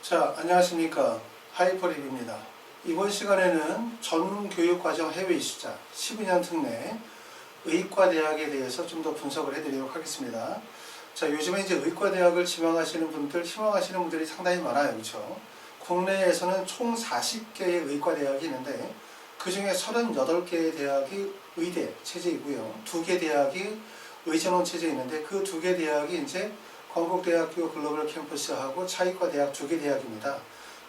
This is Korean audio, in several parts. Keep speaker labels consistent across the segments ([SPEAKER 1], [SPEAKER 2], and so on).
[SPEAKER 1] 자, 안녕하십니까. 하이퍼립입니다. 이번 시간에는 전문교육과정 해외 이수자 12년 특례 의과대학에 대해서 좀 더 분석을 해드리도록 하겠습니다. 자, 요즘에 이제 의과대학을 희망하시는 분들이 상당히 많아요. 그렇죠? 국내에서는 총 40개의 의과대학이 있는데 그 중에 38개의 대학이 의대 체제이고요. 2개 대학이 의전원 체제에 있는데 그 2개 대학이 이제 건국대학교 글로벌 캠퍼스하고 차이과대학 2개 대학입니다.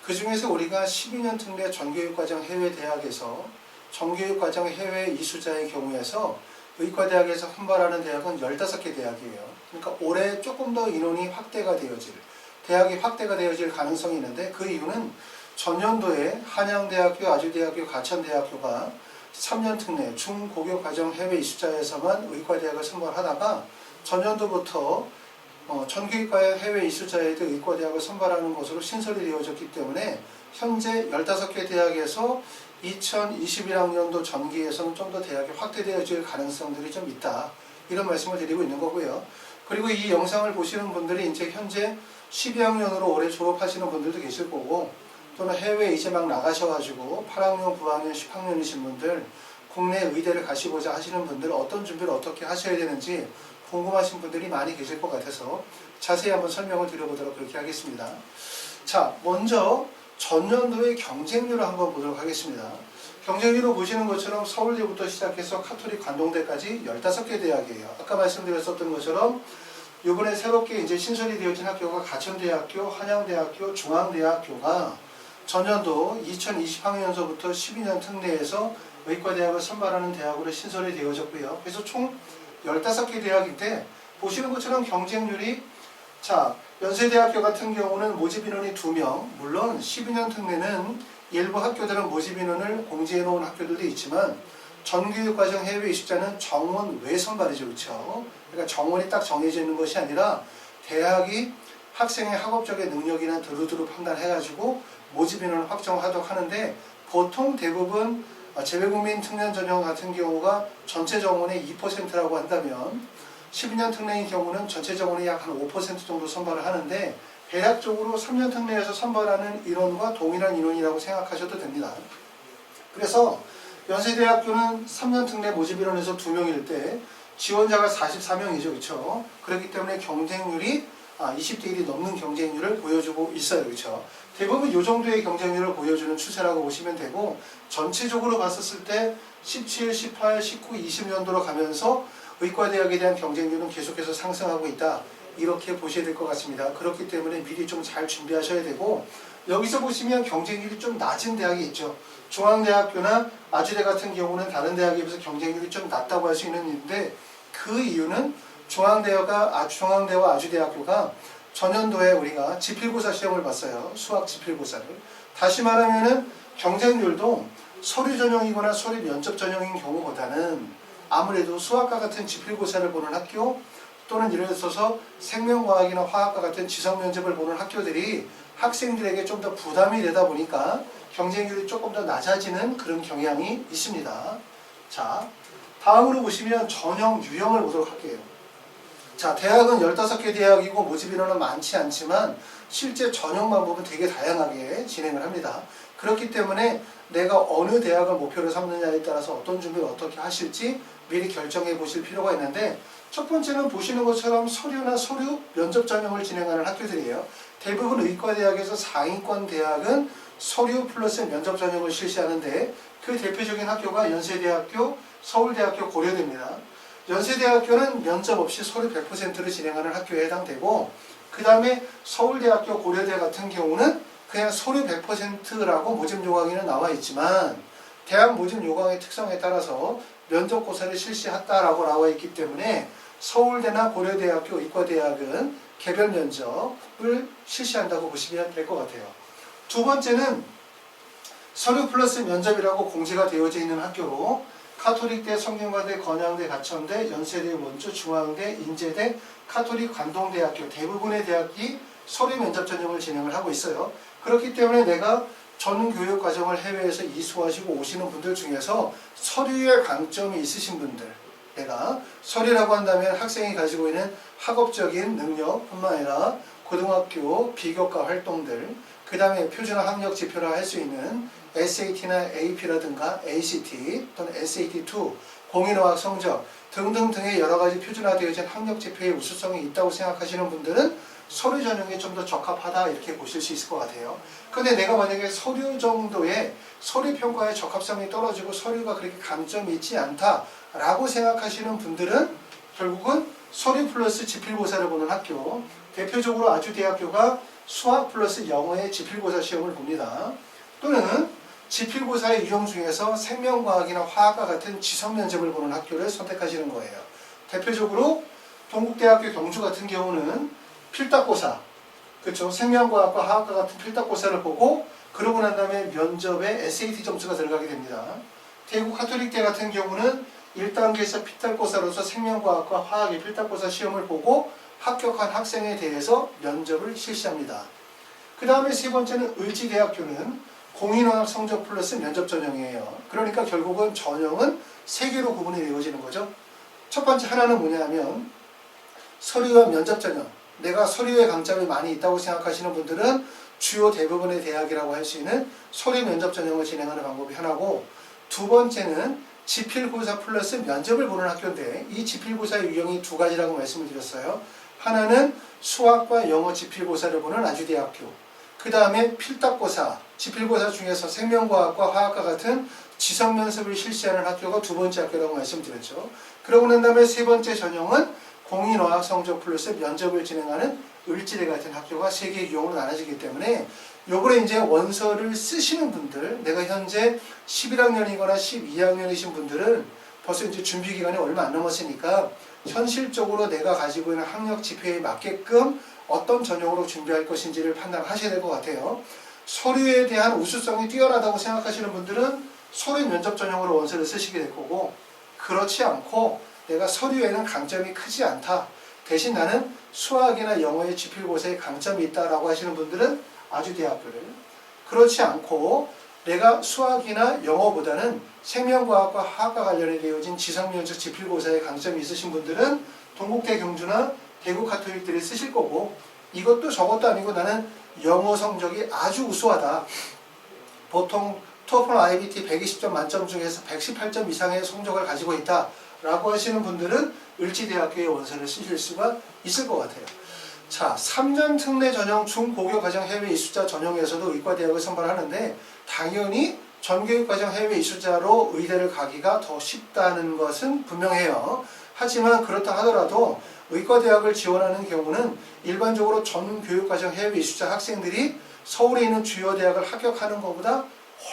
[SPEAKER 1] 그 중에서 우리가 12년 특례 전교육과정 해외대학에서 전교육과정 해외 이수자의 경우에서 의과대학에서 선발하는 대학은 15개 대학이에요. 그러니까 올해 조금 더 인원이 대학이 확대가 되어질 가능성이 있는데 그 이유는 전년도에 한양대학교, 아주대학교, 가천대학교가 3년 특례 중고교과정 해외 이수자에서만 의과대학을 선발하다가 전년도부터 전교육과의 해외 이수자에도 의과대학을 선발하는 것으로 신설이 되어졌기 때문에 현재 15개 대학에서 2021학년도 전기에서는 좀 더 대학이 확대되어질 가능성들이 좀 있다. 이런 말씀을 드리고 있는 거고요. 그리고 이 영상을 보시는 분들이 이제 현재 12학년으로 올해 졸업하시는 분들도 계실 거고 또는 해외에 이제 막 나가셔가지고 8학년, 9학년, 10학년이신 분들 국내 의대를 가시고자 하시는 분들 어떤 준비를 어떻게 하셔야 되는지 궁금하신 분들이 많이 계실 것 같아서 자세히 한번 설명을 드려보도록 그렇게 하겠습니다. 자, 먼저 전년도의 경쟁률을 한번 보도록 하겠습니다. 경쟁률을 보시는 것처럼 서울대부터 시작해서 카톨릭 관동대까지 15개 대학이에요. 아까 말씀드렸었던 것처럼 이번에 새롭게 이제 신설이 되어진 학교가 가천대학교, 한양대학교, 중앙대학교가 전년도 2020학년서부터 12년 특례에서 의과대학을 선발하는 대학으로 신설이 되어졌고요. 그래서 총 15개 대학인데 보시는 것처럼 경쟁률이 자, 연세대학교 같은 경우는 모집 인원이 2명, 물론 12년 특례는 일부 학교들은 모집 인원을 공지해 놓은 학교들도 있지만 전교육과정 해외 이수자는 정원 외 선발이죠. 그렇죠? 그러니까 정원이 딱 정해져 있는 것이 아니라 대학이 학생의 학업적인 능력이나 두루두루 판단해가지고 모집 인원을 확정하도록 하는데 보통 대부분 재외국민 특례 전형 같은 경우가 전체 정원의 2%라고 한다면 12년 특례인 경우는 전체 정원의 약 한 5% 정도 선발을 하는데 대략적으로 3년 특례에서 선발하는 인원과 동일한 인원이라고 생각하셔도 됩니다. 그래서 연세대학교는 3년 특례 모집 인원에서 2명일 때 지원자가 44명이죠. 그렇죠? 그렇기 때문에 경쟁률이 20대 1이 넘는 경쟁률을 보여주고 있어요. 그렇죠? 대부분 이 정도의 경쟁률을 보여주는 추세라고 보시면 되고 전체적으로 봤었을 때 17, 18, 19, 20년도로 가면서 의과대학에 대한 경쟁률은 계속해서 상승하고 있다. 이렇게 보셔야 될 것 같습니다. 그렇기 때문에 미리 좀 잘 준비하셔야 되고 여기서 보시면 경쟁률이 좀 낮은 대학이 있죠. 중앙대학교나 아주대 같은 경우는 다른 대학에 비해서 경쟁률이 좀 낮다고 할 수 있는데 그 이유는 중앙대와 아주대학교가 전년도에 우리가 지필고사 시험을 봤어요. 수학 지필고사를. 다시 말하면은 경쟁률도 서류 전형이거나 서류 면접 전형인 경우보다는 아무래도 수학과 같은 지필고사를 보는 학교 또는 예를 들어서 생명과학이나 화학과 같은 지성 면접을 보는 학교들이 학생들에게 좀 더 부담이 되다 보니까 경쟁률이 조금 더 낮아지는 그런 경향이 있습니다. 자, 다음으로 보시면 전형 유형을 보도록 할게요. 자, 대학은 15개 대학이고 모집 인원은 많지 않지만 실제 전형 방법은 되게 다양하게 진행을 합니다. 그렇기 때문에 내가 어느 대학을 목표로 삼느냐에 따라서 어떤 준비를 어떻게 하실지 미리 결정해 보실 필요가 있는데 첫 번째는 보시는 것처럼 서류나 서류 면접 전형을 진행하는 학교들이에요. 대부분 의과대학에서 상위권 대학은 서류 플러스 면접 전형을 실시하는데 그 대표적인 학교가 연세대학교, 서울대학교, 고려대입니다. 연세대학교는 면접 없이 서류 100%를 진행하는 학교에 해당되고 그 다음에 서울대학교, 고려대 같은 경우는 그냥 서류 100%라고 모집 요강에는 나와 있지만 대학 모집 요강의 특성에 따라서 면접고사를 실시했다라고 나와 있기 때문에 서울대나 고려대학교, 의과대학은 개별 면접을 실시한다고 보시면 될 것 같아요. 두 번째는 서류 플러스 면접이라고 공지가 되어져 있는 학교로 카톨릭대, 성균관대, 건양대, 가천대, 연세대, 원주, 중앙대, 인제대, 카톨릭 관동대학교 대부분의 대학이 서류 면접 전형을 진행을 하고 있어요. 그렇기 때문에 내가 전 교육 과정을 해외에서 이수하시고 오시는 분들 중에서 서류에 강점이 있으신 분들, 내가 서류라고 한다면 학생이 가지고 있는 학업적인 능력뿐만 아니라 고등학교 비교과 활동들, 그 다음에 표준화 학력 지표라 할 수 있는 SAT나 AP라든가 ACT 또는 SAT2, 공인어학 성적 등등등의 여러 가지 표준화되어진 학력 지표의 우수성이 있다고 생각하시는 분들은 서류 전형에 좀 더 적합하다 이렇게 보실 수 있을 것 같아요. 근데 내가 만약에 서류 정도의 서류 평가의 적합성이 떨어지고 서류가 그렇게 강점이 있지 않다라고 생각하시는 분들은 결국은 서류 플러스 지필고사를 보는 학교, 대표적으로 아주대학교가 수학 플러스 영어의 지필고사 시험을 봅니다. 또는 지필고사의 유형 중에서 생명과학이나 화학과 같은 지성면접을 보는 학교를 선택하시는 거예요. 대표적으로 동국대학교 경주 같은 경우는 필답고사, 그렇죠? 생명과학과 화학과 같은 필답고사를 보고 그러고 난 다음에 면접에 SAT 점수가 들어가게 됩니다. 대구 카톨릭대 같은 경우는 1단계에서 필답고사로서 생명과학과 화학의 필답고사 시험을 보고 합격한 학생에 대해서 면접을 실시합니다. 그 다음에 세 번째는 을지대학교는 공인어학 성적 플러스 면접 전형이에요. 그러니까 결국은 전형은 세 개로 구분이 되어지는 거죠. 첫 번째 하나는 뭐냐면 서류와 면접 전형. 내가 서류에 강점이 많이 있다고 생각하시는 분들은 주요 대부분의 대학이라고 할 수 있는 서류 면접 전형을 진행하는 방법이 하나고, 두 번째는 지필고사 플러스 면접을 보는 학교인데 이 지필고사의 유형이 두 가지라고 말씀을 드렸어요. 하나는 수학과 영어 지필고사를 보는 아주대학교, 그 다음에 필답고사, 지필고사 중에서 생명과학과 화학과 같은 지성면접을 실시하는 학교가 두 번째 학교라고 말씀드렸죠. 그러고 난 다음에 세 번째 전형은 공인어학 성적 플러스 면접을 진행하는 을지대 같은 학교가 세 개의 유형으로 나눠지기 때문에 요번에 이제 원서를 쓰시는 분들, 내가 현재 11학년이거나 12학년이신 분들은 벌써 이제 준비 기간이 얼마 안 남았으니까 현실적으로 내가 가지고 있는 학력 지표에 맞게끔 어떤 전형으로 준비할 것인지를 판단하셔야 될 것 같아요. 서류에 대한 우수성이 뛰어나다고 생각하시는 분들은 서류 면접 전형으로 원서를 쓰시게 될 거고, 그렇지 않고 내가 서류에는 강점이 크지 않다, 대신 나는 수학이나 영어의 지필고사에 강점이 있다라고 하시는 분들은 아주대학교를, 그렇지 않고 내가 수학이나 영어보다는 생명과학과 화학과 관련해 되어진 지성면접 지필고사에 강점이 있으신 분들은 동국대 경주나 대구 카톨릭들을 쓰실 거고, 이것도 저것도 아니고 나는 영어 성적이 아주 우수하다, 보통 토플 IBT 120점 만점 중에서 118점 이상의 성적을 가지고 있다 라고 하시는 분들은 을지대학교의 원서를 쓰실 수가 있을 것 같아요. 자, 3년 특례 전형 중고교과정 해외 이수자 전형에서도 의과대학을 선발하는데 당연히 전교육과정 해외 이수자로 의대를 가기가 더 쉽다는 것은 분명해요. 하지만 그렇다 하더라도 의과대학을 지원하는 경우는 일반적으로 전교육과정 해외 이수자 학생들이 서울에 있는 주요 대학을 합격하는 것보다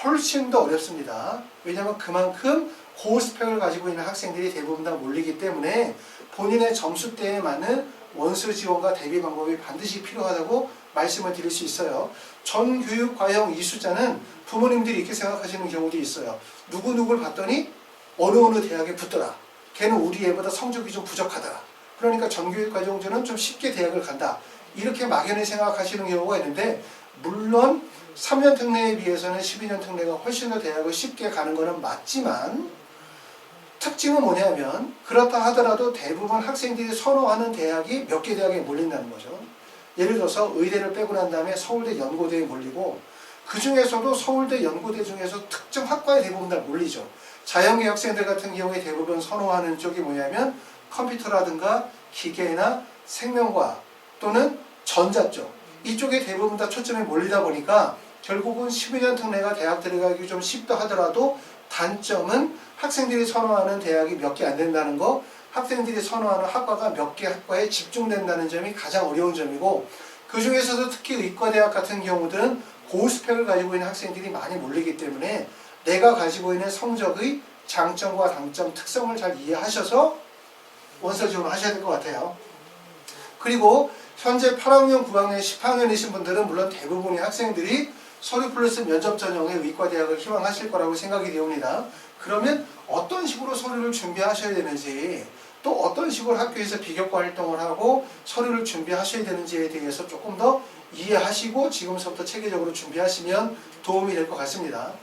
[SPEAKER 1] 훨씬 더 어렵습니다. 왜냐하면 그만큼 고스펙을 가지고 있는 학생들이 대부분 다 몰리기 때문에 본인의 점수대에 맞는 원서 지원과 대비 방법이 반드시 필요하다고 말씀을 드릴 수 있어요. 전교육과정 이수자는 부모님들이 이렇게 생각하시는 경우도 있어요. 누구누구를 봤더니 어느 대학에 붙더라. 걔는 우리 애보다 성적이 좀 부족하더라. 그러니까 전교육과정제는 좀 쉽게 대학을 간다. 이렇게 막연히 생각하시는 경우가 있는데, 물론 3년 특례에 비해서는 12년 특례가 훨씬 더 대학을 쉽게 가는 것은 맞지만, 특징은 뭐냐면 그렇다 하더라도 대부분 학생들이 선호하는 대학이 몇 개 대학에 몰린다는 거죠. 예를 들어서 의대를 빼고 난 다음에 서울대 연고대에 몰리고, 그 중에서도 서울대 연고대 중에서 특정 학과에 대부분 다 몰리죠. 자연계 학생들 같은 경우에 대부분 선호하는 쪽이 뭐냐면 컴퓨터라든가 기계나 생명과학 또는 전자 쪽, 이쪽에 대부분 다 초점이 몰리다 보니까 결국은 12년 특례가 대학 들어가기 좀 쉽다 하더라도 단점은 학생들이 선호하는 대학이 몇 개 안 된다는 거, 학생들이 선호하는 학과가 몇 개 학과에 집중된다는 점이 가장 어려운 점이고, 그 중에서도 특히 의과대학 같은 경우들은 고스펙을 가지고 있는 학생들이 많이 몰리기 때문에 내가 가지고 있는 성적의 장점과 단점, 특성을 잘 이해하셔서 원서 지원을 하셔야 될 것 같아요. 그리고 현재 8학년, 9학년, 10학년이신 분들은 물론 대부분의 학생들이 서류 플러스 면접 전형의 의과대학을 희망하실 거라고 생각이 되옵니다. 그러면 어떤 식으로 서류를 준비하셔야 되는지, 또 어떤 식으로 학교에서 비교과 활동을 하고 서류를 준비하셔야 되는지에 대해서 조금 더 이해하시고 지금서부터 체계적으로 준비하시면 도움이 될 것 같습니다.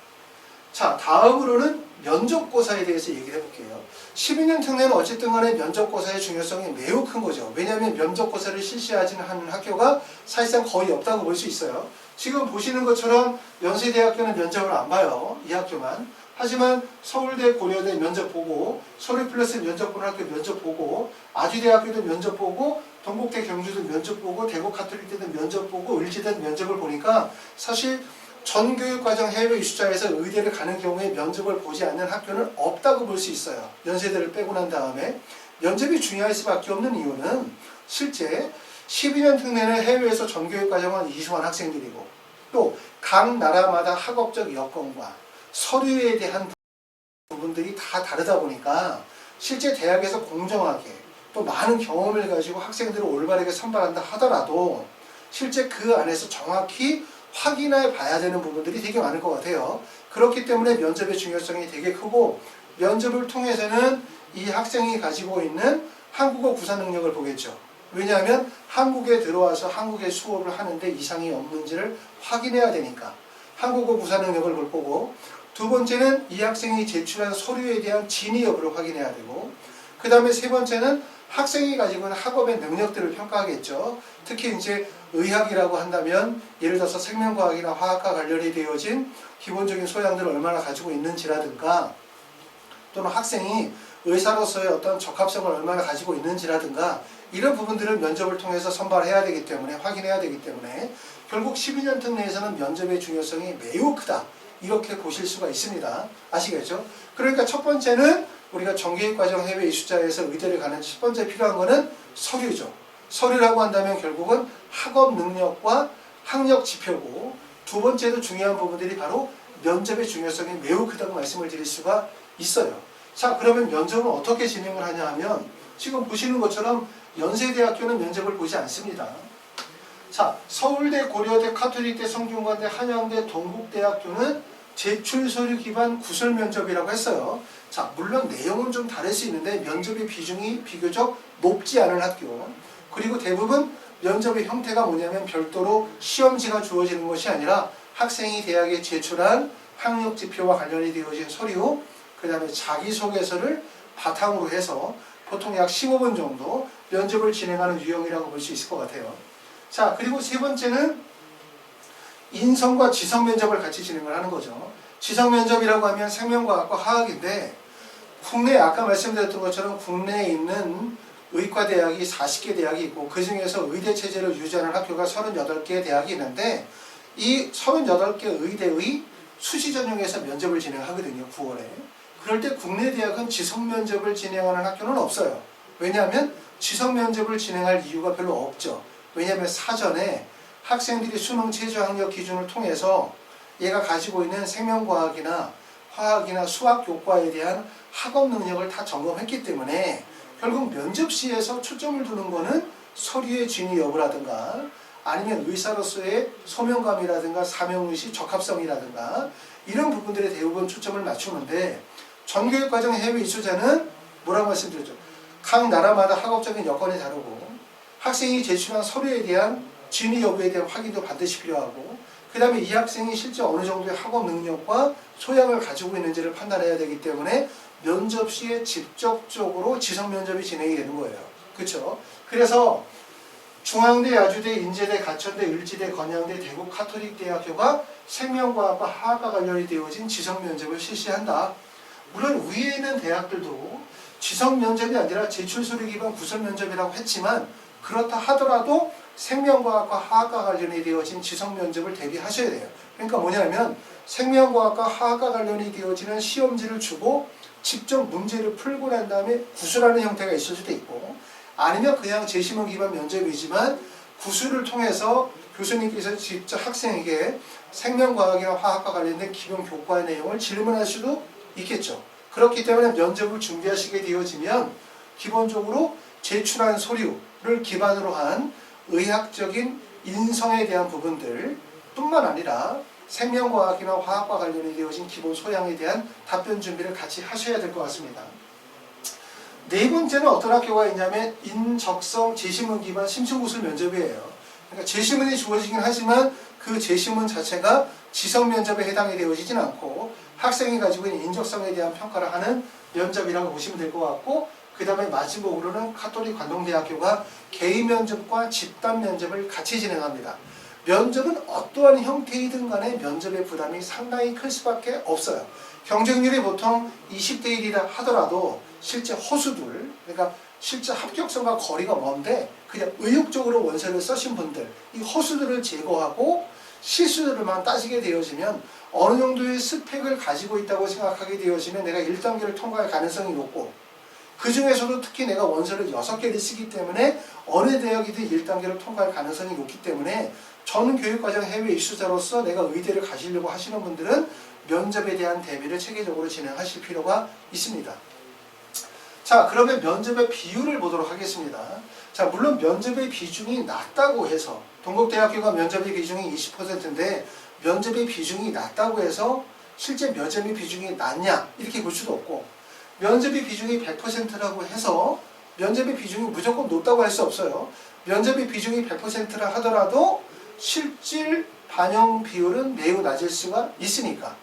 [SPEAKER 1] 자, 다음으로는 면접고사에 대해서 얘기를 해볼게요. 12년 특례는 어쨌든 간에 면접고사의 중요성이 매우 큰 거죠. 왜냐하면 면접고사를 실시하지 않는 학교가 사실상 거의 없다고 볼 수 있어요. 지금 보시는 것처럼 연세대학교는 면접을 안 봐요. 이 학교만. 하지만 서울대, 고려대 면접 보고, 서울플러스 면접 보는 학교 면접 보고, 아주대학교도 면접 보고, 동국대, 경주도 면접 보고, 대구 카톨릭대도 면접 보고, 을지대도 면접을 보니까 사실 전 교육과정 해외 이수자에서 의대를 가는 경우에 면접을 보지 않는 학교는 없다고 볼 수 있어요. 연세대를 빼고 난 다음에. 면접이 중요할 수밖에 없는 이유는 실제 12년 특례는 해외에서 전 교육과정을 이수한 학생들이고, 또 각 나라마다 학업적 여건과 서류에 대한 부분들이 다 다르다 보니까 실제 대학에서 공정하게 또 많은 경험을 가지고 학생들을 올바르게 선발한다 하더라도 실제 그 안에서 정확히 확인해 봐야 되는 부분들이 되게 많을 것 같아요. 그렇기 때문에 면접의 중요성이 되게 크고, 면접을 통해서는 이 학생이 가지고 있는 한국어 구사 능력을 보겠죠. 왜냐하면 한국에 들어와서 한국의 수업을 하는데 이상이 없는지를 확인해야 되니까 한국어 구사 능력을 볼 거고, 두 번째는 이 학생이 제출한 서류에 대한 진위 여부를 확인해야 되고, 그 다음에 세 번째는 학생이 가지고 있는 학업의 능력들을 평가하겠죠. 특히 이제 의학이라고 한다면 예를 들어서 생명과학이나 화학과 관련이 되어진 기본적인 소양들을 얼마나 가지고 있는지라든가, 또는 학생이 의사로서의 어떤 적합성을 얼마나 가지고 있는지라든가, 이런 부분들을 면접을 통해서 선발해야 되기 때문에, 확인해야 되기 때문에 결국 12년 특례에서는 면접의 중요성이 매우 크다, 이렇게 보실 수가 있습니다. 아시겠죠? 그러니까 첫 번째는 우리가 정교육과정 해외 이수자에서 의대를 가는 첫 번째 필요한 거는 서류죠. 서류라고 한다면 결국은 학업 능력과 학력 지표고, 두 번째도 중요한 부분들이 바로 면접의 중요성이 매우 크다고 말씀을 드릴 수가 있어요. 자, 그러면 면접은 어떻게 진행을 하냐 하면 지금 보시는 것처럼 연세대학교는 면접을 보지 않습니다. 자, 서울대, 고려대, 카톨릭대, 성균관대, 한양대, 동국대학교는 제출 서류 기반 구술 면접이라고 했어요. 자, 물론 내용은 좀 다를 수 있는데 면접의 비중이 비교적 높지 않은 학교, 그리고 대부분 면접의 형태가 뭐냐면 별도로 시험지가 주어지는 것이 아니라 학생이 대학에 제출한 학력 지표와 관련이 되어진 서류, 그 다음에 자기소개서를 바탕으로 해서 보통 약 15분 정도 면접을 진행하는 유형이라고 볼 수 있을 것 같아요. 자, 그리고 세 번째는 인성과 지성 면접을 같이 진행을 하는 거죠. 지성 면접이라고 하면 생명과학과 화학인데, 국내에 아까 말씀드렸던 것처럼 국내에 있는 의과대학이 40개 대학이 있고, 그 중에서 의대 체제를 유지하는 학교가 38개 대학이 있는데, 이 38개 의대의 수시 전형에서 면접을 진행하거든요. 9월에. 그럴 때 국내 대학은 지성 면접을 진행하는 학교는 없어요. 왜냐하면 지성 면접을 진행할 이유가 별로 없죠. 왜냐하면 사전에 학생들이 수능 최저 학력 기준을 통해서 얘가 가지고 있는 생명과학이나 화학이나 수학 교과에 대한 학업 능력을 다 점검했기 때문에 결국 면접 시에서 초점을 두는 거는 서류의 진위 여부라든가, 아니면 의사로서의 소명감이라든가 사명의식, 적합성이라든가, 이런 부분들에 대부분 초점을 맞추는데, 전교육과정 해외 이수자는 뭐라고 말씀드렸죠? 각 나라마다 학업적인 여건이 다르고, 학생이 제출한 서류에 대한 진위 여부에 대한 확인도 반드시 필요하고, 그 다음에 이 학생이 실제 어느 정도의 학업 능력과 소양을 가지고 있는지를 판단해야 되기 때문에 면접 시에 직접적으로 지성 면접이 진행이 되는 거예요. 그렇죠? 그래서 중앙대, 야주대, 인제대, 가천대, 을지대, 건양대, 대구 카톨릭대학교가 생명과학과 화학과 관련이 되어진 지성 면접을 실시한다. 물론 위에 있는 대학들도 지성 면접이 아니라 제출 서류 기반 구설 면접이라고 했지만, 그렇다 하더라도 생명과학과 화학과 관련이 되어진 지성 면접을 대비하셔야 돼요. 그러니까 뭐냐면 생명과학과 화학과 관련이 되어지는 시험지를 주고 직접 문제를 풀고 난 다음에 구술하는 형태가 있을 수도 있고, 아니면 그냥 제시문 기반 면접이지만 구술을 통해서 교수님께서 직접 학생에게 생명과학이나 화학과 관련된 기본 교과의 내용을 질문할 수도 있겠죠. 그렇기 때문에 면접을 준비하시게 되어지면 기본적으로 제출한 서류를 기반으로 한 의학적인 인성에 대한 부분들 뿐만 아니라 생명과학이나 화학과 관련이 되어진 기본 소양에 대한 답변 준비를 같이 하셔야 될 것 같습니다. 네 번째는 어떤 학교가 있냐면 인적성 제시문 기반 심층구술 면접이에요. 그러니까 제시문이 주어지긴 하지만 그 제시문 자체가 지성 면접에 해당이 되어지진 않고 학생이 가지고 있는 인적성에 대한 평가를 하는 면접이라고 보시면 될 것 같고, 그 다음에 마지막으로는 카톨릭 관동대학교가 개인 면접과 집단 면접을 같이 진행합니다. 면접은 어떠한 형태이든 간에 면접의 부담이 상당히 클 수밖에 없어요. 경쟁률이 보통 20대 1이라 하더라도 실제 허수들, 그러니까 실제 합격선과 거리가 먼데 그냥 의욕적으로 원서를 써신 분들, 이 허수들을 제거하고 실수들만 따지게 되어지면 어느 정도의 스펙을 가지고 있다고 생각하게 되어지면 내가 1단계를 통과할 가능성이 높고, 그 중에서도 특히 내가 원서를 6개를 쓰기 때문에 어느 대학이든 1단계를 통과할 가능성이 높기 때문에 전 교육과정 해외 이수자로서 내가 의대를 가시려고 하시는 분들은 면접에 대한 대비를 체계적으로 진행하실 필요가 있습니다. 자, 그러면 면접의 비율을 보도록 하겠습니다. 자, 물론 면접의 비중이 낮다고 해서 동국대학교가 면접의 비중이 20%인데 면접의 비중이 낮다고 해서 실제 면접의 비중이 낮냐 이렇게 볼 수도 없고, 면접의 비중이 100%라고 해서 면접의 비중이 무조건 높다고 할 수 없어요. 면접의 비중이 100%라 하더라도 실질 반영 비율은 매우 낮을 수가 있으니까.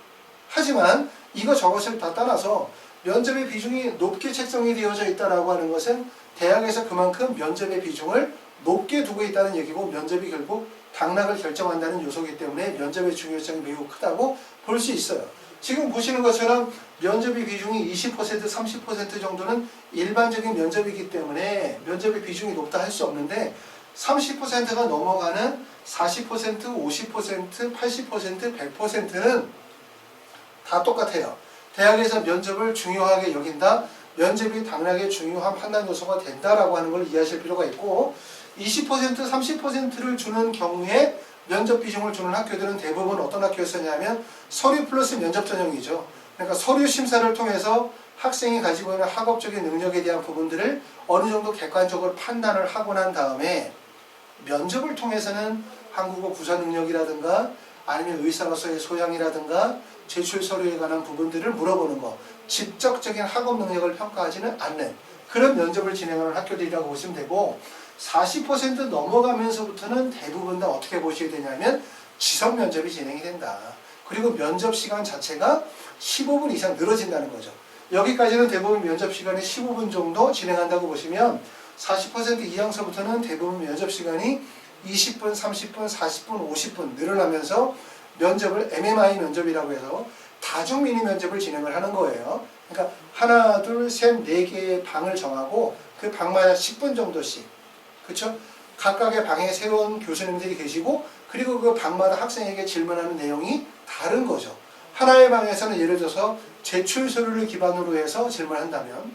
[SPEAKER 1] 하지만 이거 저것을 다 떠나서 면접의 비중이 높게 책정이 되어져 있다고 하는 것은 대학에서 그만큼 면접의 비중을 높게 두고 있다는 얘기고, 면접이 결국 당락을 결정한다는 요소이기 때문에 면접의 중요성이 매우 크다고 볼 수 있어요. 지금 보시는 것처럼 면접의 비중이 20%, 30% 정도는 일반적인 면접이기 때문에 면접의 비중이 높다 할 수 없는데, 30%가 넘어가는 40%, 50%, 80%, 100%는 다 똑같아요. 대학에서 면접을 중요하게 여긴다, 면접이 당락의 중요한 판단 요소가 된다라고 하는 걸 이해하실 필요가 있고, 20%, 30%를 주는 경우에 면접 비중을 주는 학교들은 대부분 어떤 학교였었냐면 서류 플러스 면접 전형이죠. 그러니까 서류 심사를 통해서 학생이 가지고 있는 학업적인 능력에 대한 부분들을 어느 정도 객관적으로 판단을 하고 난 다음에 면접을 통해서는 한국어 구사 능력이라든가 아니면 의사로서의 소양이라든가 제출 서류에 관한 부분들을 물어보는 거, 직접적인 학업 능력을 평가하지는 않는 그런 면접을 진행하는 학교들이라고 보시면 되고, 40% 넘어가면서부터는 대부분 다 어떻게 보시게 되냐면 지성 면접이 진행이 된다. 그리고 면접 시간 자체가 15분 이상 늘어진다는 거죠. 여기까지는 대부분 면접 시간이 15분 정도 진행한다고 보시면, 40% 이상서부터는 대부분 면접 시간이 20분, 30분, 40분, 50분 늘어나면서 면접을 MMI 면접이라고 해서 다중 미니 면접을 진행을 하는 거예요. 그러니까 하나, 둘, 셋, 네 개의 방을 정하고 그 방마다 10분 정도씩, 그렇죠? 각각의 방에 새로운 교수님들이 계시고, 그리고 그 방마다 학생에게 질문하는 내용이 다른 거죠. 하나의 방에서는 예를 들어서 제출 서류를 기반으로 해서 질문한다면,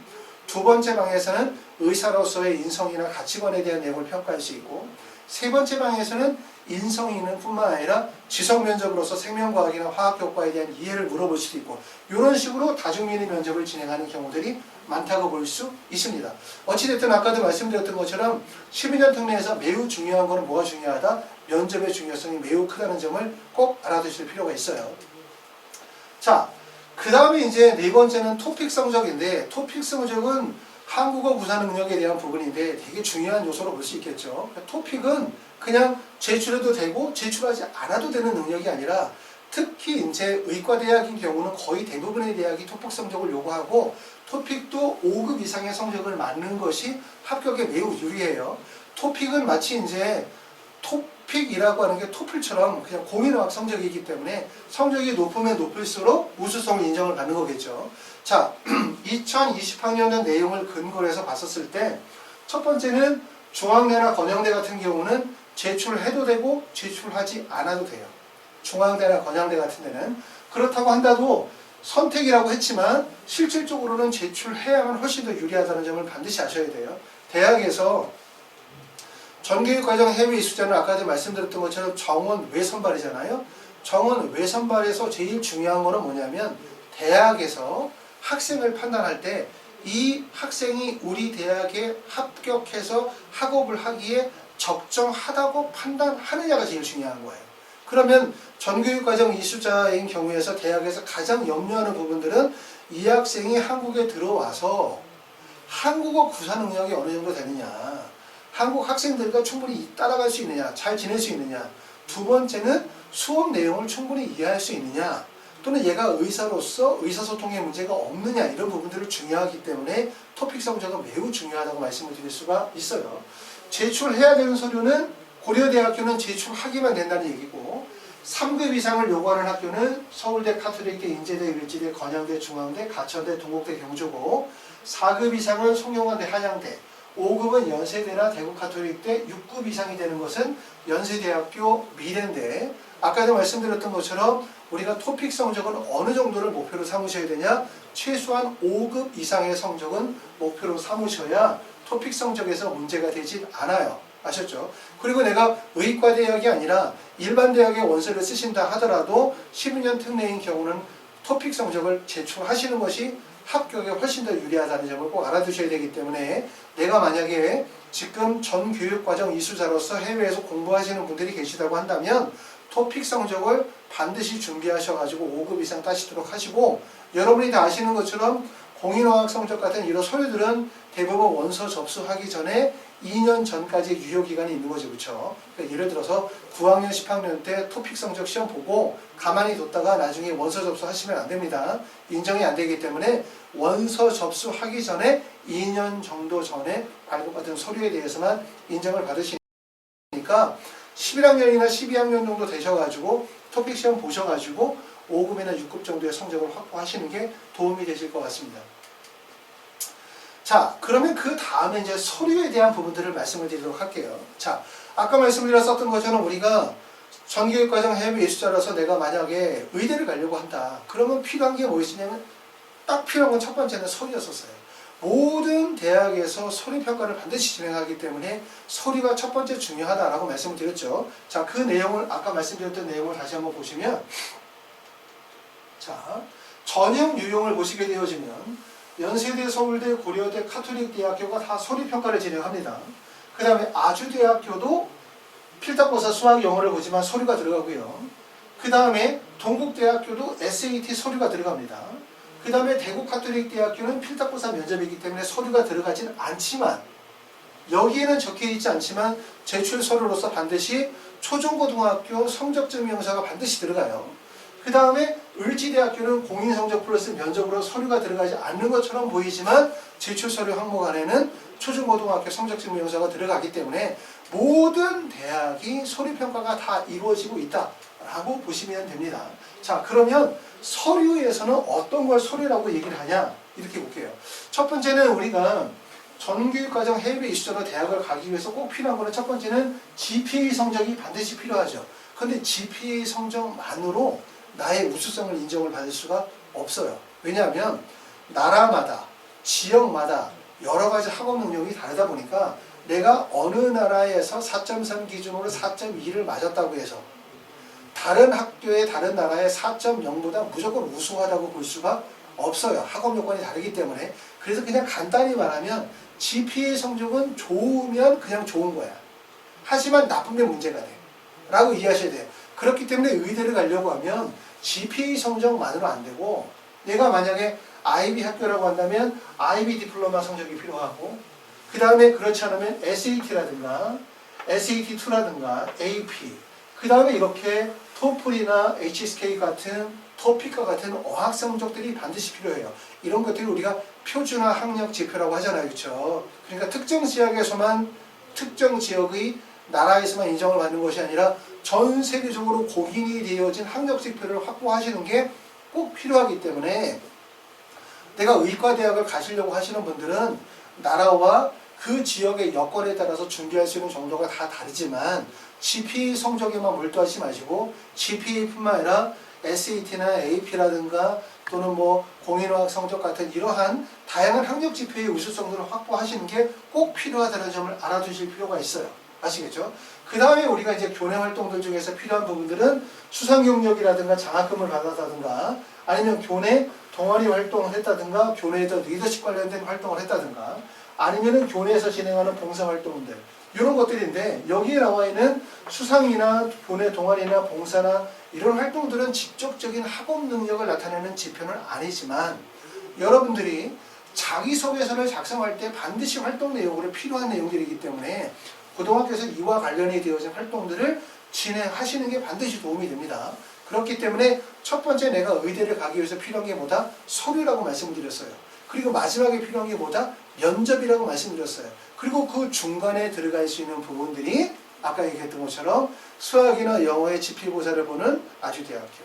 [SPEAKER 1] 두 번째 방에서는 의사로서의 인성이나 가치관에 대한 내용을 평가할 수 있고, 세 번째 방에서는 인성인은 뿐만 아니라 지성 면접으로서 생명과학이나 화학효과에 대한 이해를 물어볼 수도 있고, 이런 식으로 다중미니 면접을 진행하는 경우들이 많다고 볼 수 있습니다. 어찌됐든 아까도 말씀드렸던 것처럼 12년 특례에서 매우 중요한 것은 뭐가 중요하다? 면접의 중요성이 매우 크다는 점을 꼭 알아두실 필요가 있어요. 자, 그 다음에 이제 네 번째는 토픽 성적인데, 토픽 성적은 한국어 구사 능력에 대한 부분인데 되게 중요한 요소로 볼 수 있겠죠. 토픽은 그냥 제출해도 되고 제출하지 않아도 되는 능력이 아니라, 특히 이제 의과대학인 경우는 거의 대부분의 대학이 토픽 성적을 요구하고, 토픽도 5급 이상의 성적을 맞는 것이 합격에 매우 유리해요. 토픽은 마치 이제 토픽이라고 하는 게 토플처럼 그냥 공인어학 성적이기 때문에 성적이 높으면 높을수록 우수성을 인정을 받는 거겠죠. 자, 2020학년의 내용을 근거로 해서 봤었을 때, 첫 번째는 중앙대나 건영대 같은 경우는 제출해도 되고 제출하지 않아도 돼요. 중앙대나 건영대 같은 데는. 그렇다고 한다도 선택이라고 했지만 실질적으로는 제출해야만 훨씬 더 유리하다는 점을 반드시 아셔야 돼요. 대학에서 전교육과정 해외 이수자는 아까도 말씀드렸던 것처럼 정원 외선발이잖아요. 정원 외선발에서 제일 중요한 거는 뭐냐면, 대학에서 학생을 판단할 때 이 학생이 우리 대학에 합격해서 학업을 하기에 적정하다고 판단하느냐가 제일 중요한 거예요. 그러면 전교육과정 이수자인 경우에서 대학에서 가장 염려하는 부분들은 이 학생이 한국에 들어와서 한국어 구사 능력이 어느 정도 되느냐, 한국 학생들과 충분히 따라갈 수 있느냐, 잘 지낼 수 있느냐, 두 번째는 수업 내용을 충분히 이해할 수 있느냐, 또는 얘가 의사로서 의사소통에 문제가 없느냐, 이런 부분들을 중요하기 때문에 토픽 성적은 매우 중요하다고 말씀을 드릴 수가 있어요. 제출해야 되는 서류는 고려대학교는 제출하기만 된다는 얘기고, 3급 이상을 요구하는 학교는 서울대, 카톨릭대, 인제대, 을지대, 건양대, 중앙대, 가천대, 동국대, 경주고, 4급 이상은 송영관대, 한양대, 5급은 연세대나 대구카톨릭대, 6급 이상이 되는 것은 연세대학교, 미래인데, 아까도 말씀드렸던 것처럼 우리가 토픽 성적은 어느 정도를 목표로 삼으셔야 되냐? 최소한 5급 이상의 성적은 목표로 삼으셔야 토픽 성적에서 문제가 되진 않아요. 아셨죠? 그리고 내가 의과대학이 아니라 일반 대학의 원서를 쓰신다 하더라도 12년 특례인 경우는 토픽 성적을 제출하시는 것이 합격에 훨씬 더 유리하다는 점을 꼭 알아두셔야 되기 때문에, 내가 만약에 지금 전 교육과정 이수자로서 해외에서 공부하시는 분들이 계시다고 한다면 토픽 성적을 반드시 준비하셔가지고 5급 이상 따시도록 하시고, 여러분이 다 아시는 것처럼 공인어학 성적 같은 이런 서류들은 대부분 원서 접수하기 전에 2년 전까지 유효기간이 있는 거죠. 그렇죠? 그러니까 예를 들어서 9학년 10학년 때 토픽 성적 시험 보고 가만히 뒀다가 나중에 원서 접수하시면 안 됩니다. 인정이 안 되기 때문에 원서 접수하기 전에 2년 정도 전에 발급받은 서류에 대해서만 인정을 받으시니까 11학년이나 12학년 정도 되셔가지고 토픽 시험 보셔가지고 5급이나 6급 정도의 성적을 확보하시는 게 도움이 되실 것 같습니다. 자, 그러면 그 다음에 이제 서류에 대한 부분들을 말씀을 드리도록 할게요. 자, 아까 말씀드렸었던 것처럼 우리가 전교육과정 해외 이수자라서 내가 만약에 의대를 가려고 한다. 그러면 필요한 게 무엇이냐면 딱 필요한 건 첫 번째는 서류였었어요. 모든 대학에서 서류 평가를 반드시 진행하기 때문에 서류가 첫 번째 중요하다라고 말씀을 드렸죠. 자, 그 내용을 아까 말씀드렸던 내용을 다시 한번 보시면, 자, 전형 유형을 보시게 되어지면 연세대, 서울대, 고려대, 카톨릭 대학교가 다 서류 평가를 진행합니다. 그 다음에 아주대학교도 필답고사 수학 영어를 보지만 서류가 들어가고요. 그 다음에 동국대학교도 SAT 서류가 들어갑니다. 그 다음에 대구카톨릭대학교는 필답고사 면접이기 때문에 서류가 들어가진 않지만, 여기에는 적혀 있지 않지만 제출 서류로서 반드시 초중고등학교 성적증명서가 반드시 들어가요. 그 다음에 을지대학교는 공인성적 플러스 면접으로 서류가 들어가지 않는 것처럼 보이지만 제출 서류 항목 안에는 초중고등학교 성적증명서가 들어가기 때문에 모든 대학이 서류 평가가 다 이루어지고 있다라고 보시면 됩니다. 자, 그러면 서류에서는 어떤 걸 서류라고 얘기를 하냐, 이렇게 볼게요. 첫 번째는 우리가 전교육과정 해외 이수자로 대학을 가기 위해서 꼭 필요한 거는, 첫 번째는 GPA 성적이 반드시 필요하죠. 그런데 GPA 성적만으로 나의 우수성을 인정을 받을 수가 없어요. 왜냐하면 나라마다 지역마다 여러 가지 학업 능력이 다르다 보니까 내가 어느 나라에서 4.3 기준으로 4.2를 맞았다고 해서 다른 학교의 다른 나라의 4.0보다 무조건 우수하다고 볼 수가 없어요. 학업 요건이 다르기 때문에. 그래서 그냥 간단히 말하면 GPA 성적은 좋으면 그냥 좋은 거야. 하지만 나쁘면 문제가 돼. 라고 이해하셔야 돼요. 그렇기 때문에 의대를 가려고 하면 GPA 성적만으로 안 되고, 내가 만약에 IB 학교라고 한다면 IB 디플로마 성적이 필요하고, 그 다음에 그렇지 않으면 SAT라든가 SAT2라든가 AP, 그 다음에 이렇게 토플이나 HSK 같은 토픽과 같은 어학 성적들이 반드시 필요해요. 이런 것들이 우리가 표준화 학력 지표라고 하잖아요. 그렇죠? 그러니까 특정 지역에서만, 특정 지역의 나라에서만 인정을 받는 것이 아니라 전 세계적으로 공인이 되어진 학력 지표를 확보하시는 게 꼭 필요하기 때문에, 내가 의과대학을 가시려고 하시는 분들은 나라와 그 지역의 여건에 따라서 준비할 수 있는 정도가 다 다르지만 GPA 성적에만 몰두하지 마시고 GPA뿐만 아니라 SAT나 AP라든가 또는 뭐 공인어학 성적 같은 이러한 다양한 학력 지표의 우수성들을 확보하시는 게 꼭 필요하다는 점을 알아두실 필요가 있어요. 아시겠죠? 그 다음에 우리가 이제 교내 활동들 중에서 필요한 부분들은 수상 경력이라든가 장학금을 받았다든가, 아니면 교내 동아리 활동을 했다든가, 교내에서 리더십 관련된 활동을 했다든가, 아니면은 교내에서 진행하는 봉사 활동들, 이런 것들인데, 여기에 나와 있는 수상이나 교내 동아리나 봉사나 이런 활동들은 직접적인 학업 능력을 나타내는 지표는 아니지만, 여러분들이 자기소개서를 작성할 때 반드시 활동 내용으로 필요한 내용들이기 때문에 고등학교에서 이와 관련이 되어진 활동들을 진행하시는 게 반드시 도움이 됩니다. 그렇기 때문에 첫 번째 내가 의대를 가기 위해서 필요한 게 뭐다? 서류라고 말씀드렸어요. 그리고 마지막에 필요한 게 뭐다? 면접이라고 말씀드렸어요. 그리고 그 중간에 들어갈 수 있는 부분들이 아까 얘기했던 것처럼 수학이나 영어의 지필고사를 보는 아주대학교,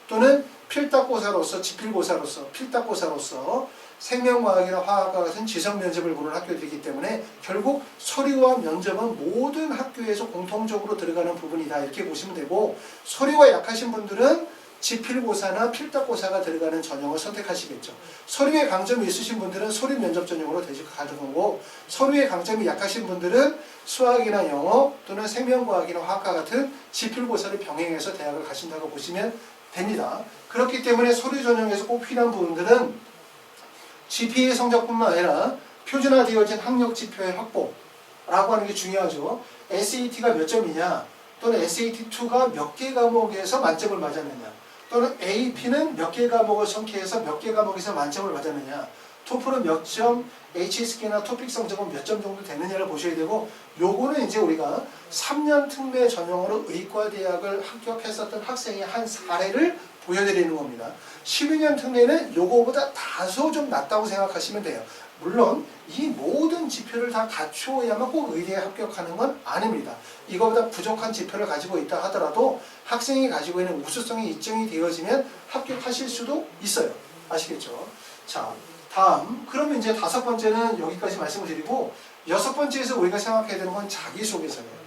[SPEAKER 1] 또는 필딱고사로서 지필고사로서 필딱고사로서 생명과학이나 화학과 같은 지성 면접을 보는 학교들이기 때문에 결국 서류와 면접은 모든 학교에서 공통적으로 들어가는 부분이다, 이렇게 보시면 되고, 서류가 약하신 분들은 지필고사나 필딱고사가 들어가는 전형을 선택하시겠죠. 서류에 강점이 있으신 분들은 서류 면접 전형으로 가는 거고, 서류에 강점이 약하신 분들은 수학이나 영어 또는 생명과학이나 화학과 같은 지필고사를 병행해서 대학을 가신다고 보시면 됩니다. 그렇기 때문에 서류 전형에서 꼭 필요한 부분들은 GPA 성적뿐만 아니라 표준화되어진 학력 지표의 확보라고 하는 게 중요하죠. SAT가 몇 점이냐, 또는 SAT2가 몇 개 과목에서 만점을 맞았느냐, 또는 AP는 몇 개 과목을 성취해서 몇 개 과목에서 만점을 맞았느냐, 토플은 몇 점, HSK나 토픽 성적은 몇 점 정도 되느냐를 보셔야 되고, 요거는 이제 우리가 3년 특례 전형으로 의과대학을 합격했었던 학생의 한 사례를 보여드리는 겁니다. 12년 특례는 요거보다 다소 좀 낫다고 생각하시면 돼요. 물론 이 모든 지표를 다 갖추어야만 꼭 의대에 합격하는 건 아닙니다. 이거보다 부족한 지표를 가지고 있다 하더라도 학생이 가지고 있는 우수성이 입증이 되어지면 합격하실 수도 있어요. 아시겠죠? 자, 다음, 그러면 이제 5번째는 여기까지 말씀을 드리고, 6번째에서 우리가 생각해야 되는 건 자기소개서예요.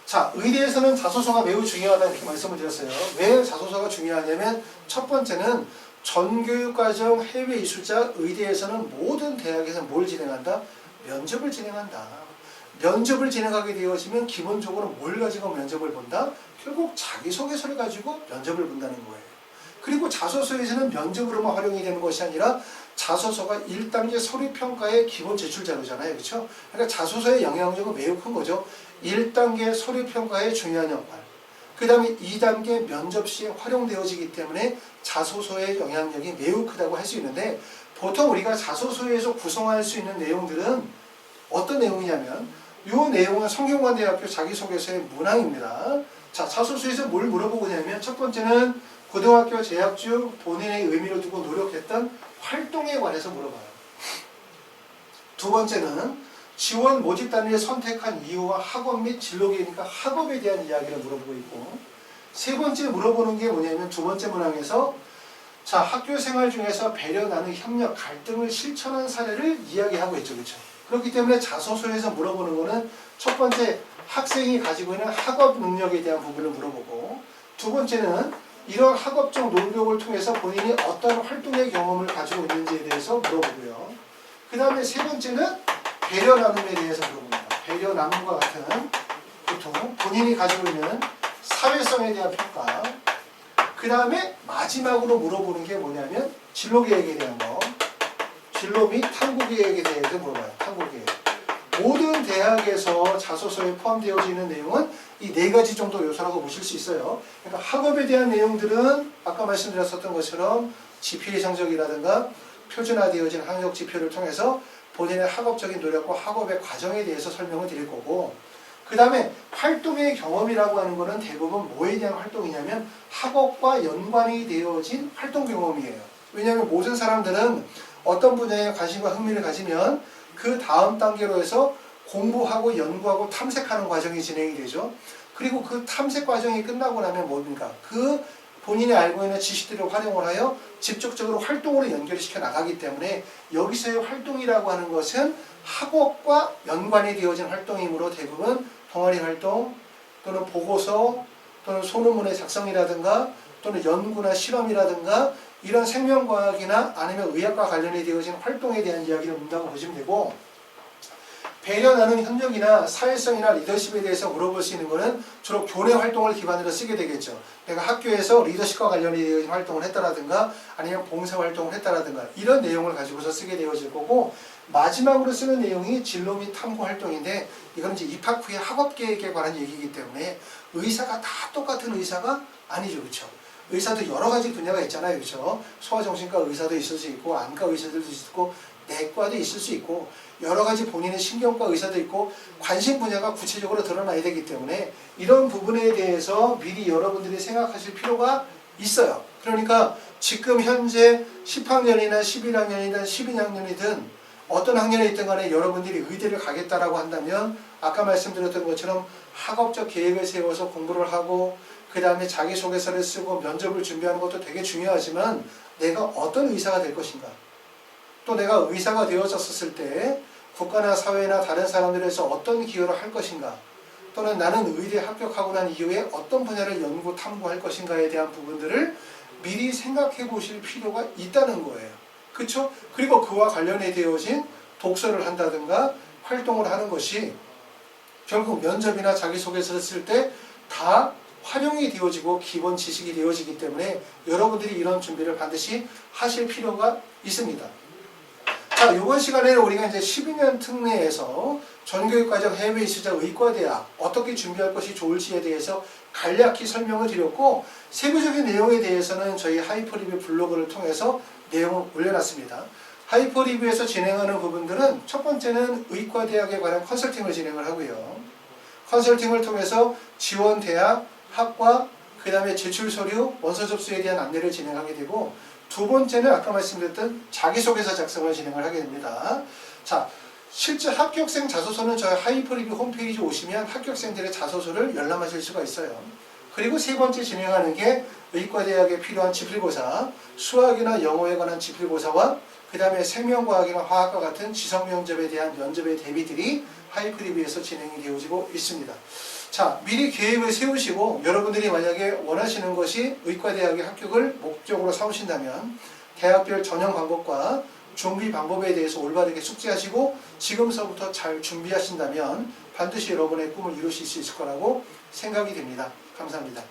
[SPEAKER 1] 자, 의대에서는 자소서가 매우 중요하다, 이렇게 말씀을 드렸어요. 왜 자소서가 중요하냐면, 첫 번째는 전교육과정 해외 이수자 의대에서는 모든 대학에서 뭘 진행한다? 면접을 진행한다. 면접을 진행하게 되어지면 기본적으로 뭘 가지고 면접을 본다? 결국 자기소개서를 가지고 면접을 본다는 거예요. 그리고 자소서에서는 면접으로만 활용이 되는 것이 아니라 자소서가 1단계 서류평가의 기본 제출 자료잖아요. 그렇죠? 그러니까 자소서의 영향력은 매우 큰 거죠. 1단계 서류평가의 중요한 역할, 그 다음에 2단계 면접 시에 활용되어지기 때문에 자소서의 영향력이 매우 크다고 할 수 있는데, 보통 우리가 자소서에서 구성할 수 있는 내용들은 어떤 내용이냐면, 이 내용은 성균관대학교 자기소개서의 문항입니다. 자, 자소서에서 뭘 물어보냐면, 첫 번째는 고등학교 재학 중 본인의 의미를 두고 노력했던 활동에 관해서 물어봐요. 두 번째는 지원 모집 단위를 선택한 이유와 학업 및 진로 계획이니까 학업에 대한 이야기를 물어보고 있고, 세 번째 물어보는 게 뭐냐면, 두 번째 문항에서 자, 학교 생활 중에서 배려, 나눔, 협력, 갈등을 실천한 사례를 이야기하고 있죠. 그렇죠? 그렇기 때문에 자소서에서 물어보는 거는 첫 번째 학생이 가지고 있는 학업 능력에 대한 부분을 물어보고, 두 번째는 이런 학업적 노력을 통해서 본인이 어떤 활동의 경험을 가지고 있는지에 대해서 물어보고요. 그 다음에 세 번째는 배려 나눔에 대해서 물어봅니다. 배려 나눔과 같은 보통 본인이 가지고 있는 사회성에 대한 평가. 그 다음에 마지막으로 물어보는 게 뭐냐면 진로 계획에 대한 거. 진로 및 탐구 계획에 대해서 물어봐요. 탐구 계획. 모든 대학에서 자소서에 포함되어져 있는 내용은 이 4가지 정도 요소라고 보실 수 있어요. 그러니까 학업에 대한 내용들은 아까 말씀드렸었던 것처럼 GPA 성적이라든가 표준화되어진 학력 지표를 통해서 본인의 학업적인 노력과 학업의 과정에 대해서 설명을 드릴 거고, 그 다음에 활동의 경험이라고 하는 것은 대부분 뭐에 대한 활동이냐면 학업과 연관이 되어진 활동 경험이에요. 왜냐하면 모든 사람들은 어떤 분야에 관심과 흥미를 가지면 그 다음 단계로 해서 공부하고 연구하고 탐색하는 과정이 진행이 되죠. 그리고 그 탐색 과정이 끝나고 나면 뭡니까? 그 본인이 알고 있는 지식들을 활용을 하여 직접적으로 활동으로 연결시켜 나가기 때문에 여기서의 활동이라고 하는 것은 학업과 연관이 되어진 활동이므로 대부분 동아리 활동 또는 보고서 또는 소논문의 작성이라든가 또는 연구나 실험이라든가 이런 생명과학이나 아니면 의학과 관련이 되어진 활동에 대한 이야기를 묻는다고 보시면 되고, 배려 나눔 협력이나 사회성이나 리더십에 대해서 물어볼 수 있는 것은 주로 교내 활동을 기반으로 쓰게 되겠죠. 내가 학교에서 리더십과 관련이 되어진 활동을 했다라든가 아니면 봉사활동을 했다라든가 이런 내용을 가지고서 쓰게 되어질 거고, 마지막으로 쓰는 내용이 진로 및 탐구 활동인데, 이건 이제 입학 후에 학업 계획에 관한 얘기이기 때문에 의사가 다 똑같은 의사가 아니죠. 그렇죠? 의사도 여러 가지 분야가 있잖아요. 그렇죠? 소아정신과 의사도 있을 수 있고 안과 의사들도 있고 내과도 있을 수 있고 여러 가지 본인의 신경과 의사도 있고 관심 분야가 구체적으로 드러나야 되기 때문에 이런 부분에 대해서 미리 여러분들이 생각하실 필요가 있어요. 그러니까 지금 현재 10학년이나 11학년이든 12학년이든 어떤 학년에 있든 간에 여러분들이 의대를 가겠다라고 한다면 아까 말씀드렸던 것처럼 학업적 계획을 세워서 공부를 하고 그 다음에 자기소개서를 쓰고 면접을 준비하는 것도 되게 중요하지만 내가 어떤 의사가 될 것인가, 또 내가 의사가 되어졌을 때 국가나 사회나 다른 사람들에서 어떤 기여를 할 것인가, 또는 나는 의대 합격하고 난 이후에 어떤 분야를 연구 탐구할 것인가에 대한 부분들을 미리 생각해 보실 필요가 있다는 거예요. 그렇죠? 그리고 그와 관련해 되어진 독서를 한다든가 활동을 하는 것이 결국 면접이나 자기소개서를 쓸 때 다 활용이 되어지고 기본 지식이 되어지기 때문에 여러분들이 이런 준비를 반드시 하실 필요가 있습니다. 자, 이번 시간에는 우리가 이제 12년 특례에서 전교육과정 해외 이수자 의과대학 어떻게 준비할 것이 좋을지에 대해서 간략히 설명을 드렸고, 세부적인 내용에 대해서는 저희 하이퍼리뷰 블로그를 통해서 내용을 올려놨습니다. 하이퍼리뷰에서 진행하는 부분들은 첫 번째는 의과대학에 관한 컨설팅을 진행을 하고요. 컨설팅을 통해서 지원 대학, 학과, 그 다음에 제출 서류, 원서 접수에 대한 안내를 진행하게 되고, 두 번째는 아까 말씀드렸던 자기소개서 작성을 진행을 하게 됩니다. 자, 실제 합격생 자소서는 저희 하이퍼리뷰 홈페이지 오시면 합격생들의 자소서를 열람하실 수가 있어요. 그리고 세 번째 진행하는 게 의과대학에 필요한 지필고사, 수학이나 영어에 관한 지필고사와 그 다음에 생명과학이나 화학과 같은 지성면접에 대한 면접의 대비들이 하이퍼리뷰에서 진행이 되어지고 있습니다. 자, 미리 계획을 세우시고 여러분들이 만약에 원하시는 것이 의과대학의 합격을 목적으로 삼으신다면 대학별 전형 방법과 준비 방법에 대해서 올바르게 숙지하시고 지금서부터 잘 준비하신다면 반드시 여러분의 꿈을 이루실 수 있을 거라고 생각이 됩니다. 감사합니다.